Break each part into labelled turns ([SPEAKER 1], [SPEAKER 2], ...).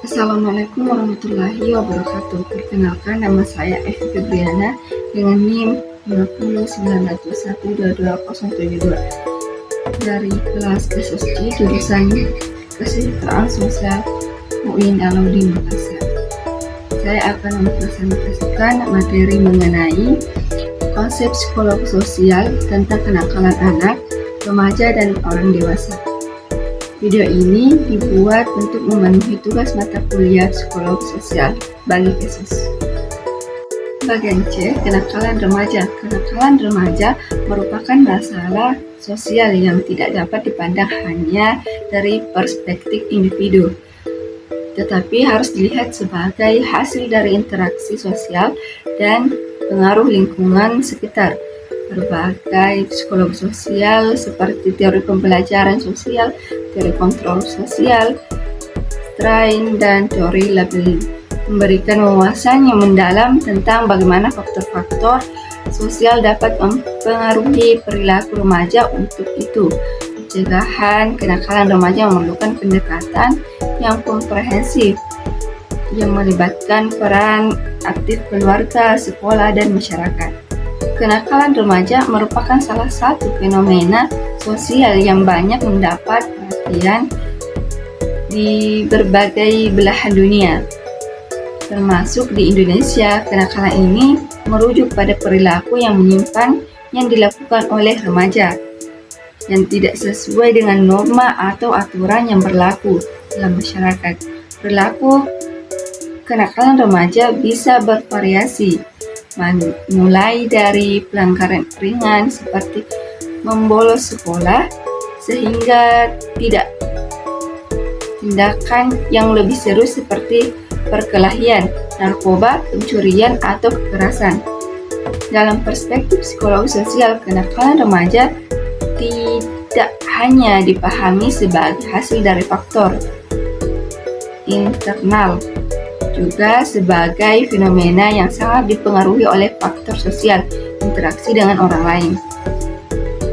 [SPEAKER 1] Assalamualaikum warahmatullahi wabarakatuh. Perkenalkan, nama saya Evi Febriana dengan NIM 5092122072 dari kelas SSG jurusan Kesejahteraan Sosial UIN Alauddin Makassar. Saya akan mempresentasikan materi mengenai konsep psikologi sosial tentang kenakalan anak, remaja, dan orang dewasa. Video ini dibuat untuk memenuhi tugas mata kuliah psikologi sosial bagi KESUS. Bagian C, kenakalan remaja. Kenakalan remaja merupakan masalah sosial yang tidak dapat dipandang hanya dari perspektif individu, tetapi harus dilihat sebagai hasil dari interaksi sosial dan pengaruh lingkungan sekitar. Berbagai psikologi sosial seperti teori pembelajaran sosial, teori kontrol sosial, strain, dan teori labeling memberikan wawasan yang mendalam tentang bagaimana faktor-faktor sosial dapat mempengaruhi perilaku remaja. Untuk itu, pencegahan kenakalan remaja memerlukan pendekatan yang komprehensif yang melibatkan peran aktif keluarga, sekolah, dan masyarakat. Kenakalan remaja merupakan salah satu fenomena sosial yang banyak mendapat perhatian di berbagai belahan dunia, termasuk di Indonesia. Kenakalan ini merujuk pada perilaku yang menyimpang yang dilakukan oleh remaja yang tidak sesuai dengan norma atau aturan yang berlaku dalam masyarakat. Perilaku kenakalan remaja bisa bervariasi, mulai dari pelanggaran ringan seperti membolos sekolah sehingga tindakan yang lebih serius seperti perkelahian, narkoba, pencurian, atau kekerasan. Dalam perspektif psikologi sosial, kenakalan remaja tidak hanya dipahami sebagai hasil dari faktor internal, juga sebagai fenomena yang sangat dipengaruhi oleh faktor sosial, interaksi dengan orang lain,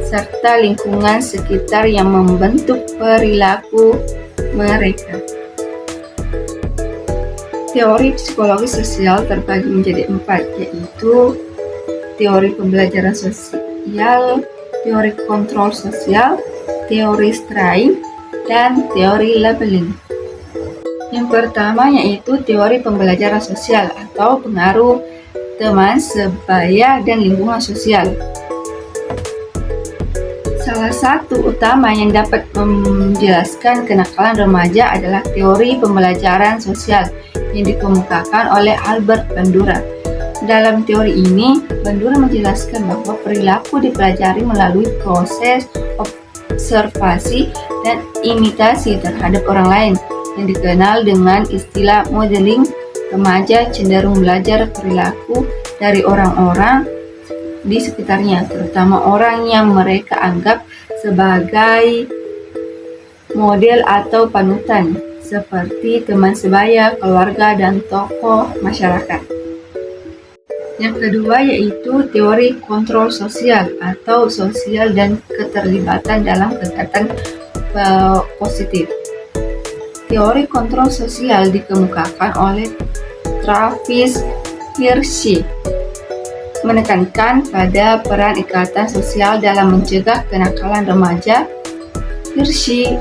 [SPEAKER 1] serta lingkungan sekitar yang membentuk perilaku mereka. Teori psikologi sosial terbagi menjadi 4, yaitu teori pembelajaran sosial, teori kontrol sosial, teori strain, dan teori labeling. Yang pertama yaitu teori pembelajaran sosial atau pengaruh teman, sebaya, dan lingkungan sosial. Salah satu utama yang dapat menjelaskan kenakalan remaja adalah teori pembelajaran sosial yang dikemukakan oleh Albert Bandura. Dalam teori ini, Bandura menjelaskan bahwa perilaku dipelajari melalui proses observasi dan imitasi terhadap orang lain, yang dikenal dengan istilah modeling. Remaja cenderung belajar perilaku dari orang-orang di sekitarnya, terutama orang yang mereka anggap sebagai model atau panutan, seperti teman sebaya, keluarga, dan tokoh masyarakat. Yang kedua yaitu teori kontrol sosial atau sosial dan keterlibatan dalam kegiatan positif. Teori kontrol sosial dikemukakan oleh Travis Hirschi, menekankan pada peran ikatan sosial dalam mencegah kenakalan remaja. Hirschi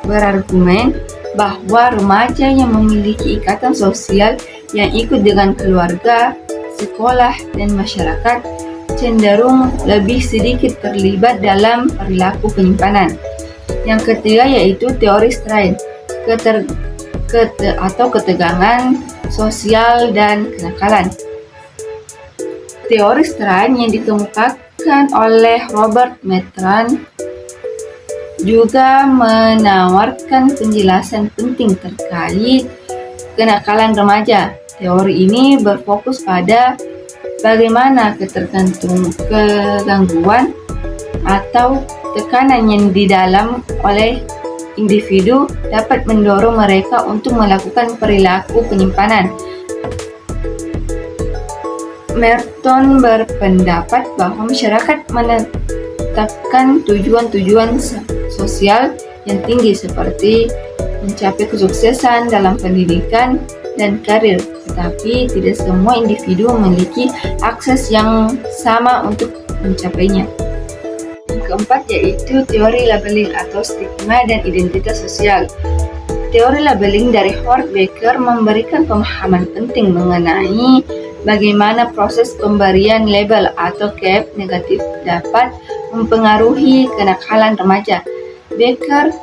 [SPEAKER 1] berargumen bahwa remaja yang memiliki ikatan sosial yang ikut dengan keluarga, sekolah, dan masyarakat cenderung lebih sedikit terlibat dalam perilaku penyimpanan. Yang ketiga yaitu teori strain, atau ketegangan sosial dan kenakalan. Teori strain yang dikemukakan oleh Robert Metran juga menawarkan penjelasan penting terkait kenakalan remaja. Teori ini berfokus pada bagaimana kegangguan atau tekanan yang di dalam oleh individu dapat mendorong mereka untuk melakukan perilaku penyimpanan. Merton berpendapat bahwa masyarakat menetapkan tujuan-tujuan sosial yang tinggi seperti mencapai kesuksesan dalam pendidikan dan karir, tetapi tidak semua individu memiliki akses yang sama untuk mencapainya. Yang keempat yaitu teori labeling atau stigma dan identitas sosial. Teori labeling dari Howard Becker memberikan pemahaman penting mengenai bagaimana proses pemberian label atau cap negatif dapat mempengaruhi kenakalan remaja. Becker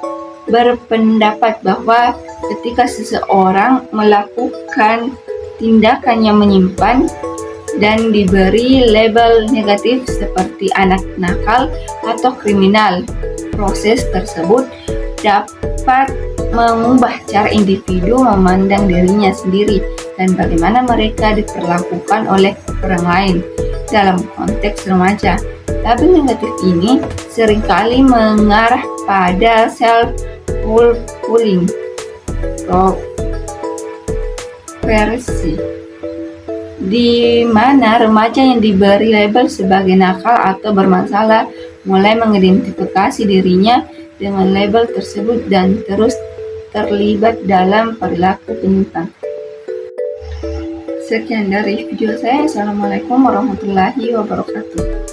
[SPEAKER 1] berpendapat bahwa ketika seseorang melakukan tindakan yang menyimpan dan diberi label negatif seperti anak nakal atau kriminal, proses tersebut dapat mengubah cara individu memandang dirinya sendiri dan bagaimana mereka diperlakukan oleh orang lain dalam konteks remaja. Label negatif ini seringkali mengarah pada self-fulfilling prophecy, di mana remaja yang diberi label sebagai nakal atau bermasalah mulai mengidentifikasi dirinya dengan label tersebut dan terus terlibat dalam perilaku penyimpang. Sekian dari video saya. Assalamualaikum warahmatullahi wabarakatuh.